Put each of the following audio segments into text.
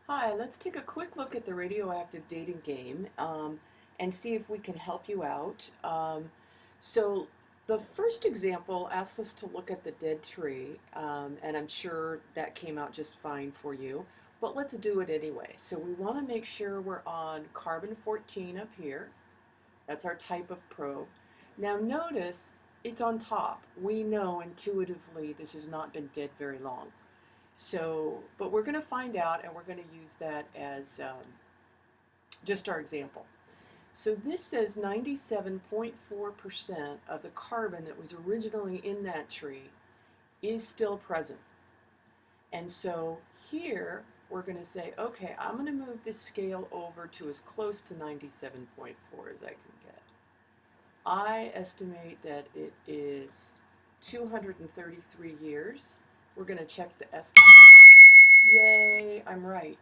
Hi, let's take a quick look at the radioactive dating game and see if we can help you out. So the first example asks us to look at the dead tree, and I'm sure that came out just fine for you, but let's do it anyway. So we want to make sure we're on carbon 14 up here. That's our type of probe. Now notice it's on top. We know intuitively this has not been dead very long. So, but we're going to find out, and we're going to use that as just our example. So this says 97.4% of the carbon that was originally in that tree is still present. And so here we're going to say, okay, I'm going to move this scale over to as close to 97.4 as I can get. I estimate that it is 233 years. We're going to check the estimate. Yay, I'm right.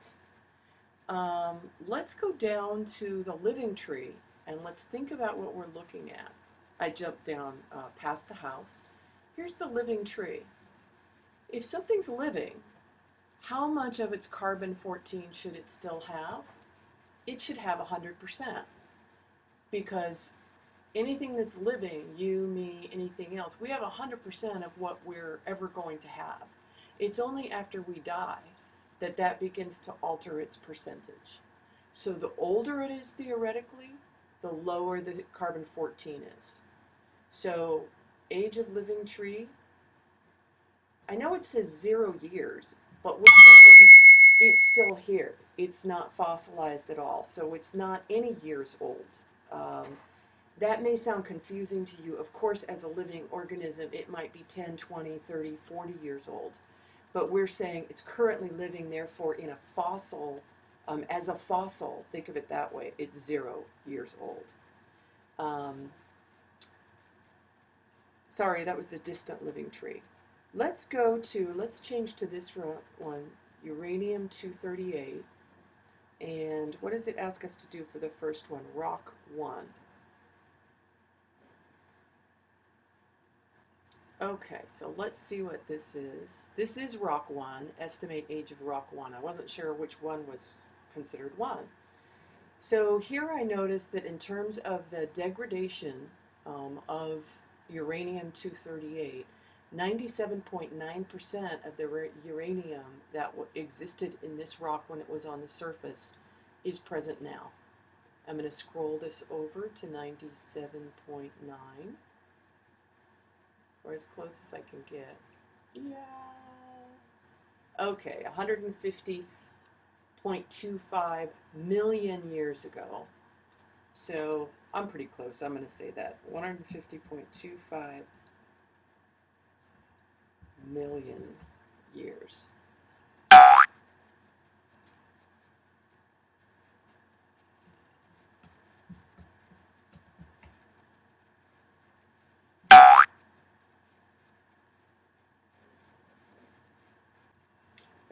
Let's go down to the living tree and let's think about what we're looking at. I jumped down past the house. Here's the living tree. If something's living, how much of its carbon 14 should it still have? It should have 100% because anything that's living, you, me, anything else, we have 100% of what we're ever going to have. It's only after we die that that begins to alter its percentage. So the older it is theoretically, the lower the carbon 14 is. So age of living tree, I know it says 0 years, but we're saying it's still here. It's not fossilized at all, so it's not any years old. Um, that may sound confusing to you. Of course, as a living organism, it might be 10, 20, 30, 40 years old. But we're saying it's currently living, therefore, in a fossil. As a fossil, think of it that way, it's 0 years old. Um, sorry, that was the distant living tree. Let's change to this one, uranium-238. And what does it ask us to do for the first one? Rock 1. Okay, so let's see what this is. This is rock 1, estimate age of rock 1. I wasn't sure which one was considered 1. So here I notice that in terms of the degradation of uranium-238, 97.9% of the uranium that existed in this rock when it was on the surface is present now. I'm going to scroll this over to 97.9, or as close as I can get. Yeah. Okay, 150.25 million years ago. So I'm pretty close. I'm going to say that 150.25 million years.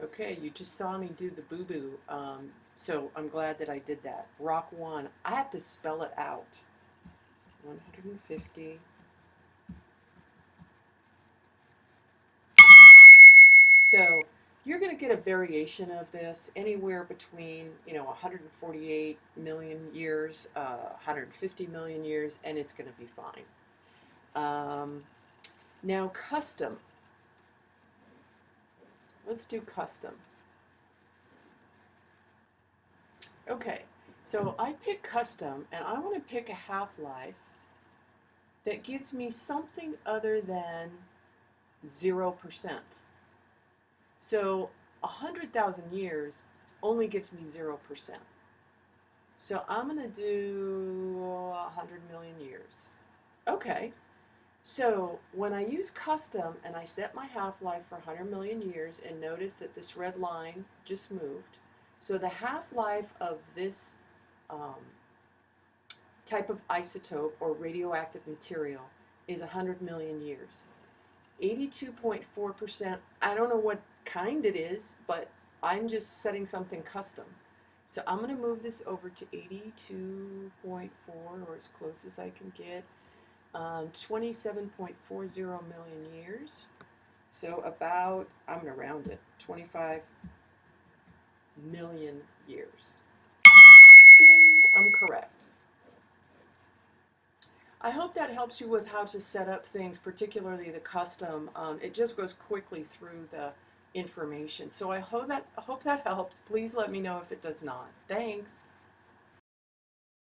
Okay, you just saw me do the boo-boo, so I'm glad that I did that. Rock 1, I have to spell it out. 150. So you're going to get a variation of this anywhere between, 148 million years, 150 million years, and it's going to be fine. Now, custom. Let's do custom. Okay, so I pick custom, and I want to pick a half-life that gives me something other than 0%. So 100,000 years only gives me 0%. So I'm going to do 100 million years. Okay, so when I use custom and I set my half-life for 100 million years, and notice that this red line just moved, so the half-life of this type of isotope or radioactive material is 100 million years. 82.4%, I don't know what kind it is, but I'm just setting something custom. So I'm going to move this over to 82.4, or as close as I can get. 27.40 million years. So about, I'm going to round it, 25 million years. Ding, I'm correct. I hope that helps you with how to set up things, particularly the custom. It just goes quickly through the information. So I hope that helps. Please let me know if it does not. Thanks.